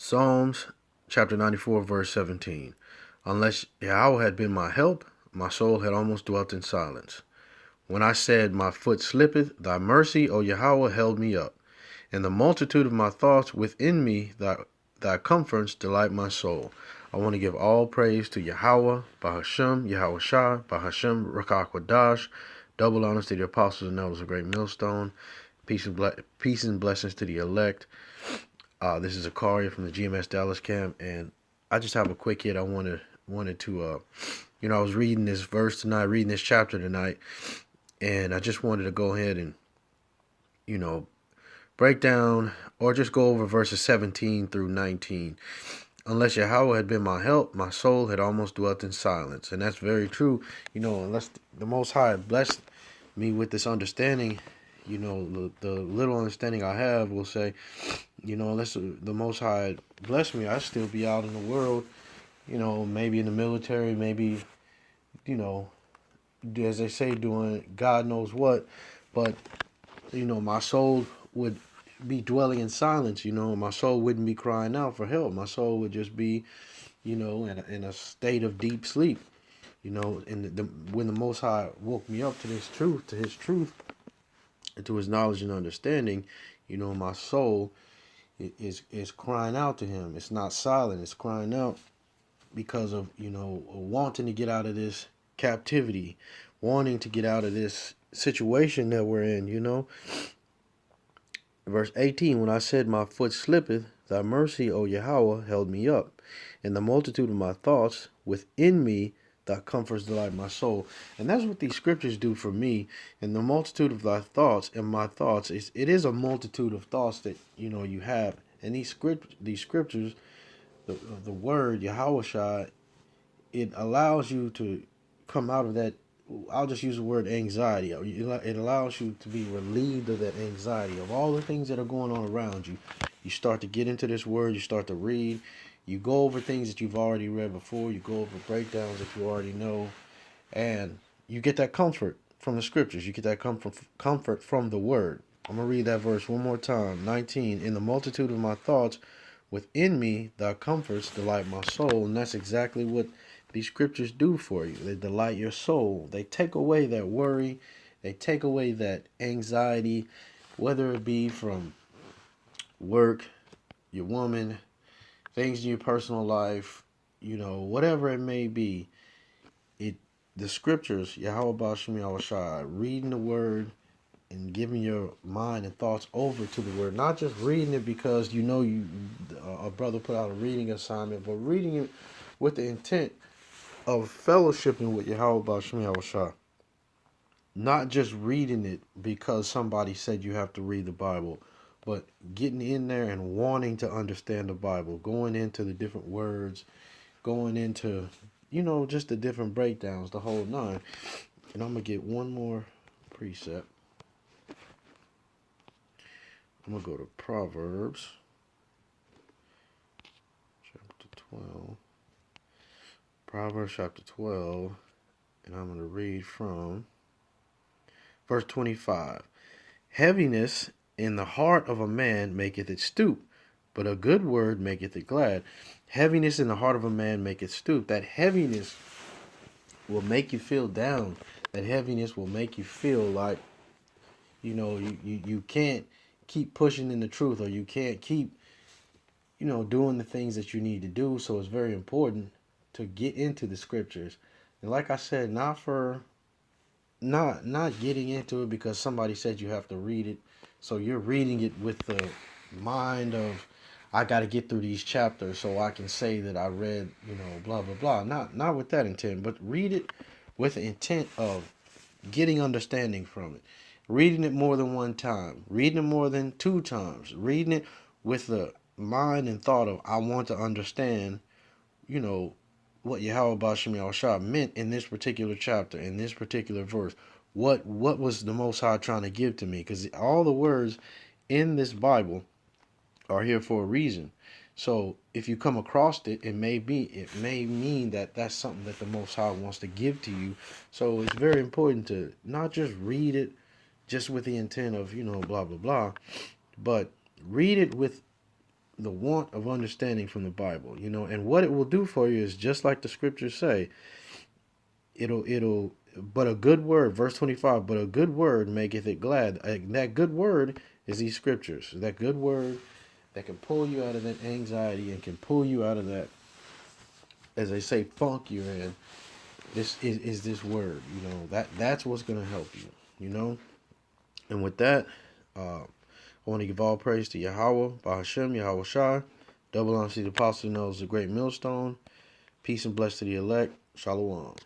Psalms chapter 94, verse 17. Unless Yahweh had been my help, my soul had almost dwelt in silence. When I said, my foot slippeth, thy mercy, O Yahweh, held me up. And the multitude of my thoughts within me, thy comforts delight my soul. I want to give all praise to Yahweh, Bahashem, Yahweh Shah, Bahashem, Rakakwadash. Double honors to the apostles and elders of Great Millstone. Peace and blessings to the elect. This is Akaria from the GMS Dallas camp, and I just have a quick hit. I wanted to, I was reading this verse tonight, reading this chapter tonight, and I just wanted to go ahead and, break down or just go over verses 17 through 19. Unless Yahweh had been my help, my soul had almost dwelt in silence. And that's very true. Unless the Most High blessed me with this understanding, the little understanding I have will say, unless the Most High blessed me, I'd still be out in the world, maybe in the military, maybe, as they say, doing God knows what. But, my soul would be dwelling in silence, my soul wouldn't be crying out for help. My soul would just be, in a state of deep sleep, and when the Most High woke me up to this truth, to his truth, and to his knowledge and understanding, my soul is crying out to him. It's not silent. It's crying out because of, wanting to get out of this captivity, wanting to get out of this situation that we're in, Verse 18, when I said, my foot slippeth, thy mercy, O Yahweh, held me up. And the multitude of my thoughts within me, thy comforts delight my soul. And that's what these scriptures do for me. And the multitude of thy thoughts and my thoughts, it is a multitude of thoughts that, you have. And these scriptures, the word, Yahweh, it allows you to come out of that. I'll just use the word anxiety. It allows you to be relieved of that anxiety, of all the things that are going on around you. You start to get into this word, you start to read, you go over things that you've already read before, you go over breakdowns that you already know, and you get that comfort from the scriptures. You get that comfort from the word. I'm going to read that verse one more time. 19, in the multitude of my thoughts within me, thy comforts delight my soul. And that's exactly what these scriptures do for you. They delight your soul. They take away that worry. They take away that anxiety, whether it be from work, your woman, things in your personal life, whatever it may be. The scriptures, Yahweh Bashim Yahushua, reading the word and giving your mind and thoughts over to the word. Not just reading it because a brother put out a reading assignment, but reading it with the intent of fellowshipping with Yahweh Bashim Yahushua. Not just reading it because somebody said you have to read the Bible, but getting in there and wanting to understand the Bible, going into the different words, going into, just the different breakdowns, the whole nine. And I'm going to get one more precept. I'm going to go to Proverbs chapter 12. Proverbs chapter 12, and I'm going to read from verse 25. Heaviness in the heart of a man maketh it stoop, but a good word maketh it glad. Heaviness in the heart of a man maketh stoop. That heaviness will make you feel down. That heaviness will make you feel like, you can't keep pushing in the truth, or you can't keep, doing the things that you need to do. So it's very important to get into the scriptures. And like I said, not getting into it because somebody said you have to read it. So you're reading it with the mind of, I got to get through these chapters so I can say that I read, blah, blah, blah. Not with that intent, but read it with the intent of getting understanding from it. Reading it more than one time. Reading it more than two times. Reading it with the mind and thought of, I want to understand, what Yahweh Bashim Yahushua meant in this particular chapter, in this particular verse. What was the Most High trying to give to me? Because all the words in this Bible are here for a reason. So if you come across it, it may mean that that's something that the Most High wants to give to you. So it's very important to not just read it just with the intent of, blah, blah, blah, but read it with the want of understanding from the Bible, and what it will do for you is just like the scriptures say. But a good word, verse 25, but a good word maketh it glad. That good word is these scriptures. That good word that can pull you out of that anxiety and can pull you out of that, as they say, funk you're in. This is this word, that's what's going to help you. And with that, I want to give all praise to Yahweh, Bahashem, Yahweh Shai. Double honor to the apostle knows the great millstone. Peace and bless to the elect. Shalom.